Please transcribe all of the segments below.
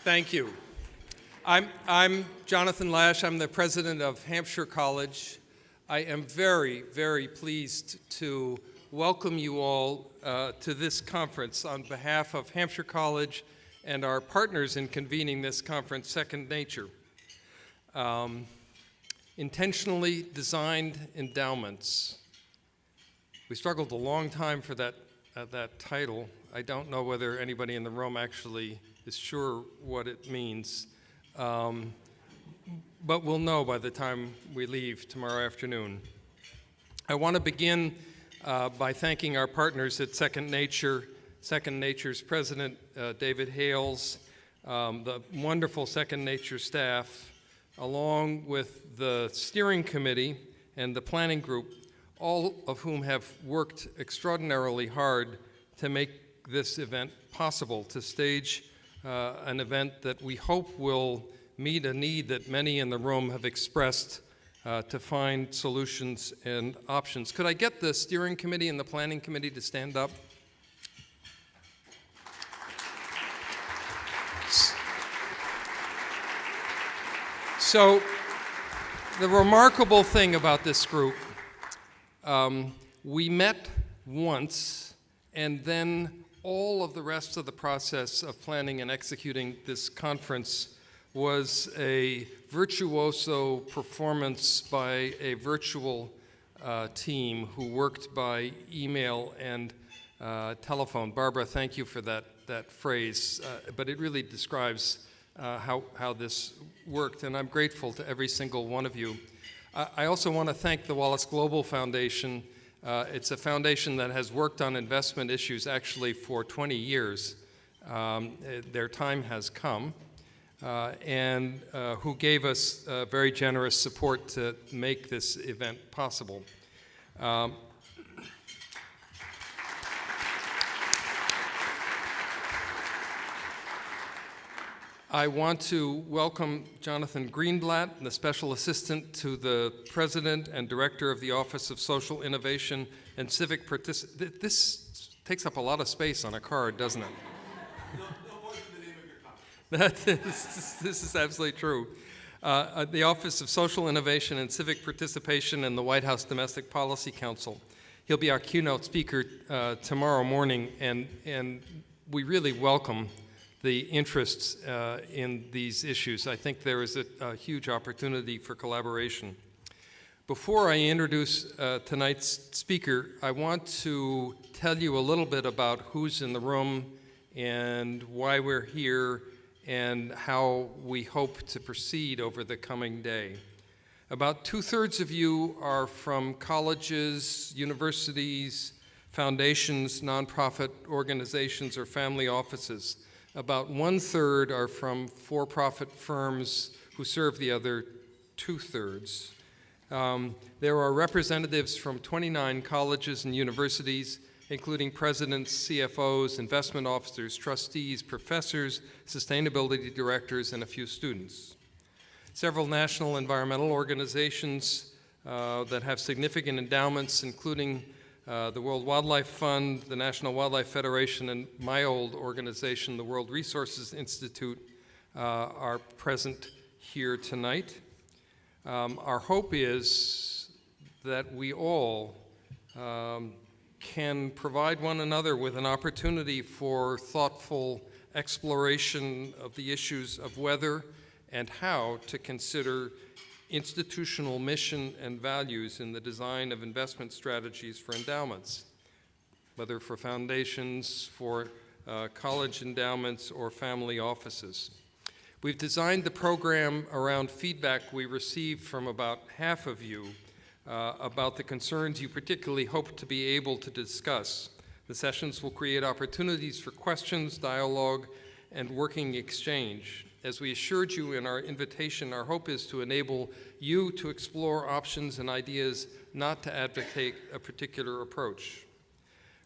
Thank you. I'm Jonathan Lash. I'm the president of Hampshire College. I am very, very pleased to welcome you all to this conference on behalf of Hampshire College and our partners in convening this conference, Second Nature. Intentionally Designed Endowments. We struggled a long time for that title. I don't know whether anybody in the room actually is sure what it means, but we'll know by the time we leave tomorrow afternoon. I want to begin by thanking our partners at Second Nature, Second Nature's president, David Hales, the wonderful Second Nature staff, along with the steering committee and the planning group, all of whom have worked extraordinarily hard to make this event possible, to stage an event that we hope will meet a need that many in the room have expressed to find solutions and options. Could I get the steering committee and the planning committee to stand up? So, the remarkable thing about this group, we met once, and then all of the rest of the process of planning and executing this conference was a virtuoso performance by a virtual team who worked by email and telephone. Barbara, thank you for that phrase, but it really describes how this worked, and I'm grateful to every single one of you. I also want to thank the Wallace Global Foundation. It's a foundation that has worked on investment issues actually for 20 years. Their time has come, and who gave us very generous support to make this event possible. I want to welcome Jonathan Greenblatt, the Special Assistant to the President and Director of the Office of Social Innovation and Civic Participation. This takes up a lot of space on a card, doesn't it? No more than the name of your conference. This is absolutely true. The Office of Social Innovation and Civic Participation and the White House Domestic Policy Council. He'll be our keynote speaker tomorrow morning, and we really welcome the interests in these issues. I think there is a huge opportunity for collaboration. Before I introduce tonight's speaker, I want to tell you a little bit about who's in the room and why we're here and how we hope to proceed over the coming day. About 2/3 of you are from colleges, universities, foundations, nonprofit organizations, or family offices. About 1/3 are from for-profit firms who serve the other 2/3. There are representatives from 29 colleges and universities, including presidents, CFOs, investment officers, trustees, professors, sustainability directors, and a few students. Several national environmental organizations that have significant endowments, including the World Wildlife Fund, the National Wildlife Federation, and my old organization, the World Resources Institute, are present here tonight. Our hope is that we all can provide one another with an opportunity for thoughtful exploration of the issues of whether and how to consider institutional mission and values in the design of investment strategies for endowments, whether for foundations, for college endowments, or family offices. We've designed the program around feedback we received from about half of you about the concerns you particularly hope to be able to discuss. The sessions will create opportunities for questions, dialogue, and working exchange. As we assured you in our invitation, our hope is to enable you to explore options and ideas, not to advocate a particular approach.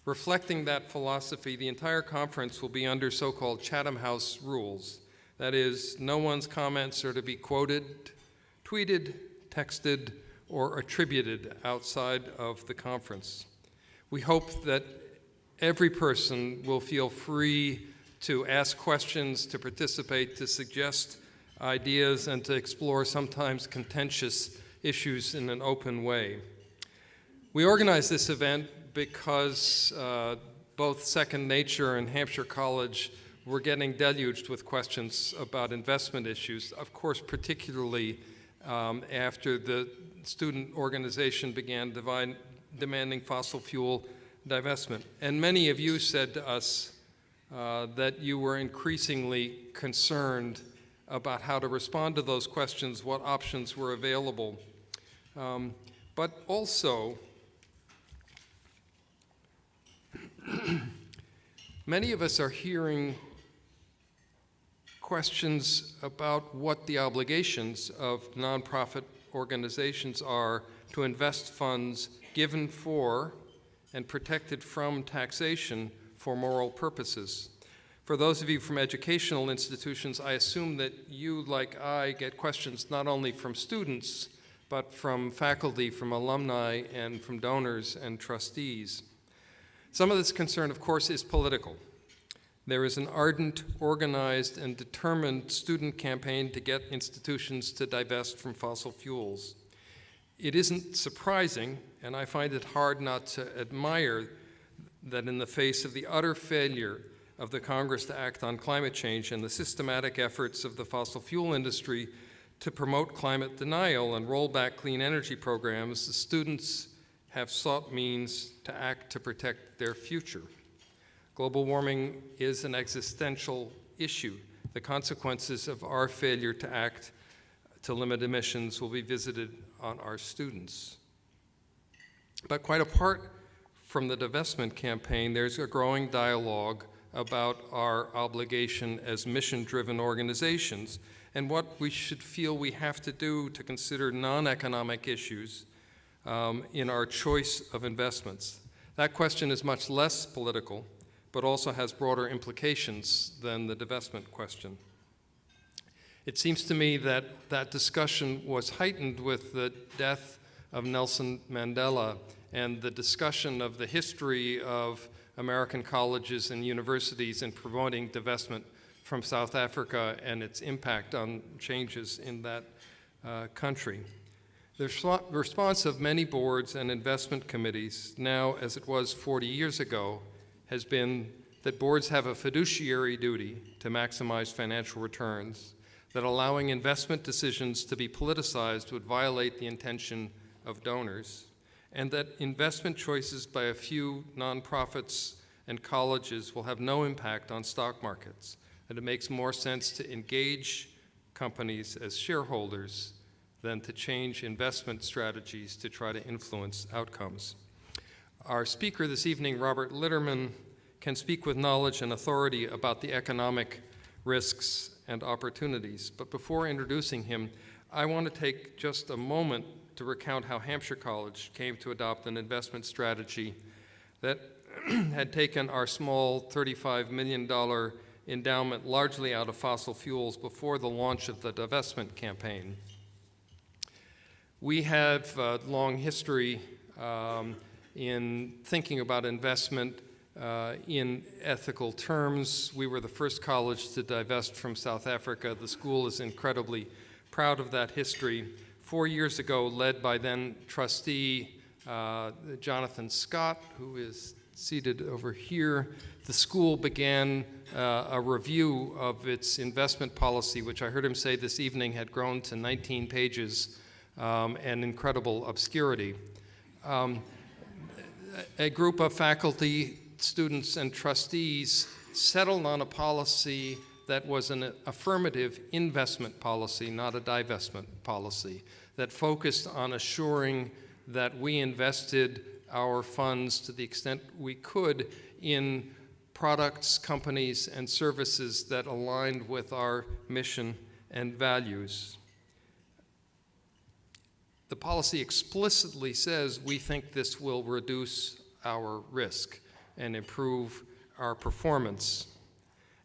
Reflecting that philosophy, the entire conference will be under so-called Chatham House rules. That is, no one's comments are to be quoted, tweeted, texted, or attributed outside of the conference. We hope that every person will feel free to ask questions, to participate, to suggest ideas, and to explore sometimes contentious issues in an open way. We organized this event because both Second Nature and Hampshire College were getting deluged with questions about investment issues, of course, particularly after the student organization began demanding fossil fuel divestment. And many of you said to us that you were increasingly concerned about how to respond to those questions, what options were available. But also, many of us are hearing questions about what the obligations of nonprofit organizations are to invest funds given for and protected from taxation for moral purposes. For those of you from educational institutions, I assume that you, like I, get questions not only from students, but from faculty, from alumni, and from donors and trustees. Some of this concern, of course, is political. There is an ardent, organized, and determined student campaign to get institutions to divest from fossil fuels. It isn't surprising, and I find it hard not to admire that in the face of the utter failure of the Congress to act on climate change and the systematic efforts of the fossil fuel industry to promote climate denial and roll back clean energy programs, the students have sought means to act to protect their future. Global warming is an existential issue. The consequences of our failure to act to limit emissions will be visited on our students. But quite apart from the divestment campaign, there's a growing dialogue about our obligation as mission-driven organizations and what we should feel we have to do to consider non-economic issues in our choice of investments. That question is much less political, but also has broader implications than the divestment question. It seems to me that that discussion was heightened with the death of Nelson Mandela and the discussion of the history of American colleges and universities in promoting divestment from South Africa and its impact on changes in that country. The response of many boards and investment committees, now as it was 40 years ago, has been that boards have a fiduciary duty to maximize financial returns, that allowing investment decisions to be politicized would violate the intention of donors, and that investment choices by a few nonprofits and colleges will have no impact on stock markets, that it makes more sense to engage companies as shareholders than to change investment strategies to try to influence outcomes. Our speaker this evening, Robert Litterman, can speak with knowledge and authority about the economic risks and opportunities. But before introducing him, I want to take just a moment to recount how Hampshire College came to adopt an investment strategy that had taken our small $35 million endowment largely out of fossil fuels before the launch of the divestment campaign. We have a long history in thinking about investment in ethical terms. We were the first college to divest from South Africa. The school is incredibly proud of that history. 4 years ago, led by then trustee Jonathan Scott, who is seated over here, the school began a review of its investment policy, which I heard him say this evening had grown to 19 pages and incredible obscurity. A group of faculty, students, and trustees settled on a policy that was an affirmative investment policy, not a divestment policy, that focused on assuring that we invested our funds to the extent we could in products, companies, and services that aligned with our mission and values. The policy explicitly says we think this will reduce our risk and improve our performance.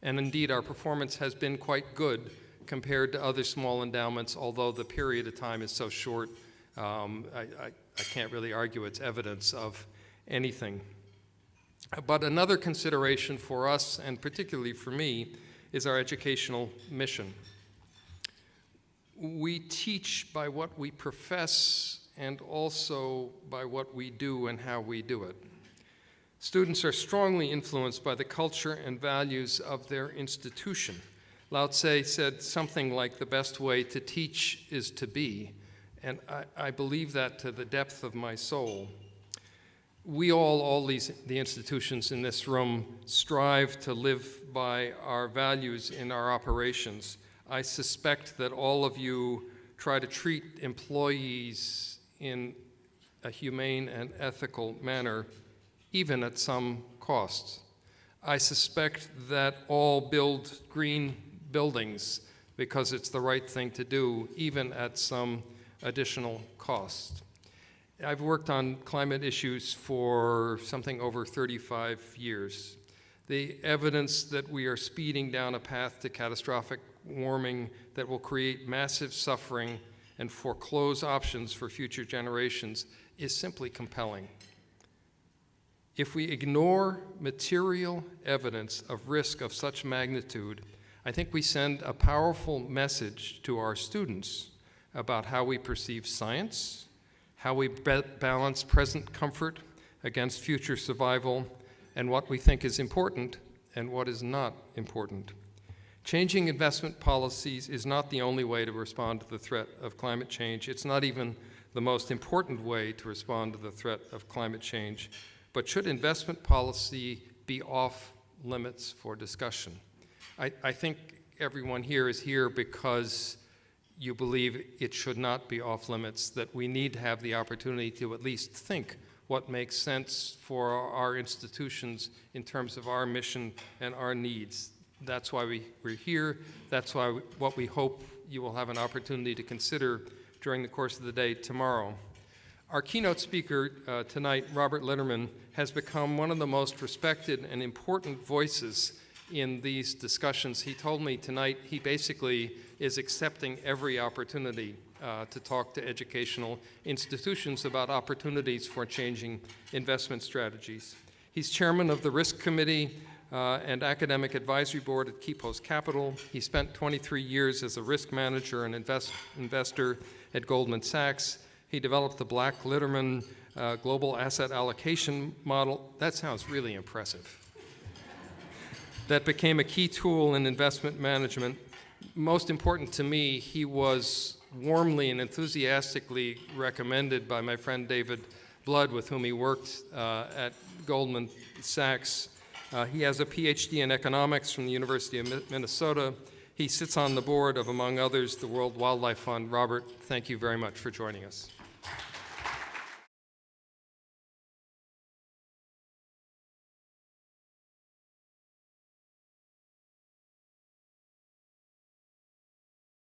And indeed, our performance has been quite good compared to other small endowments, although the period of time is so short, I can't really argue it's evidence of anything. But another consideration for us, and particularly for me, is our educational mission. We teach by what we profess and also by what we do and how we do it. Students are strongly influenced by the culture and values of their institution. Lao Tse said something like, "The best way to teach is to be," and I believe that to the depth of my soul. We all the institutions in this room, strive to live by our values in our operations. I suspect that all of you try to treat employees in a humane and ethical manner, even at some cost. I suspect that all build green buildings because it's the right thing to do, even at some additional cost. I've worked on climate issues for something over 35 years. The evidence that we are speeding down a path to catastrophic warming that will create massive suffering and foreclose options for future generations is simply compelling. If we ignore material evidence of risk of such magnitude, I think we send a powerful message to our students about how we perceive science, how we balance present comfort against future survival, and what we think is important and what is not important. Changing investment policies is not the only way to respond to the threat of climate change. It's not even the most important way to respond to the threat of climate change. But should investment policy be off limits for discussion? I think everyone here is here because you believe it should not be off limits, that we need to have the opportunity to at least think what makes sense for our institutions in terms of our mission and our needs. That's why we're here. That's why what we hope you will have an opportunity to consider during the course of the day tomorrow. Our keynote speaker tonight, Robert Litterman, has become one of the most respected and important voices in these discussions. He told me tonight he basically is accepting every opportunity to talk to educational institutions about opportunities for changing investment strategies. He's chairman of the Risk Committee and Academic Advisory Board at Keypost Capital. He spent 23 years as a risk manager and investor at Goldman Sachs. He developed the Black-Litterman Global Asset Allocation Model. That sounds really impressive. That became a key tool in investment management. Most important to me, he was warmly and enthusiastically recommended by my friend David Blood, with whom he worked at Goldman Sachs. He has a PhD in economics from the University of Minnesota. He sits on the board of, among others, the World Wildlife Fund. Robert, thank you very much for joining us.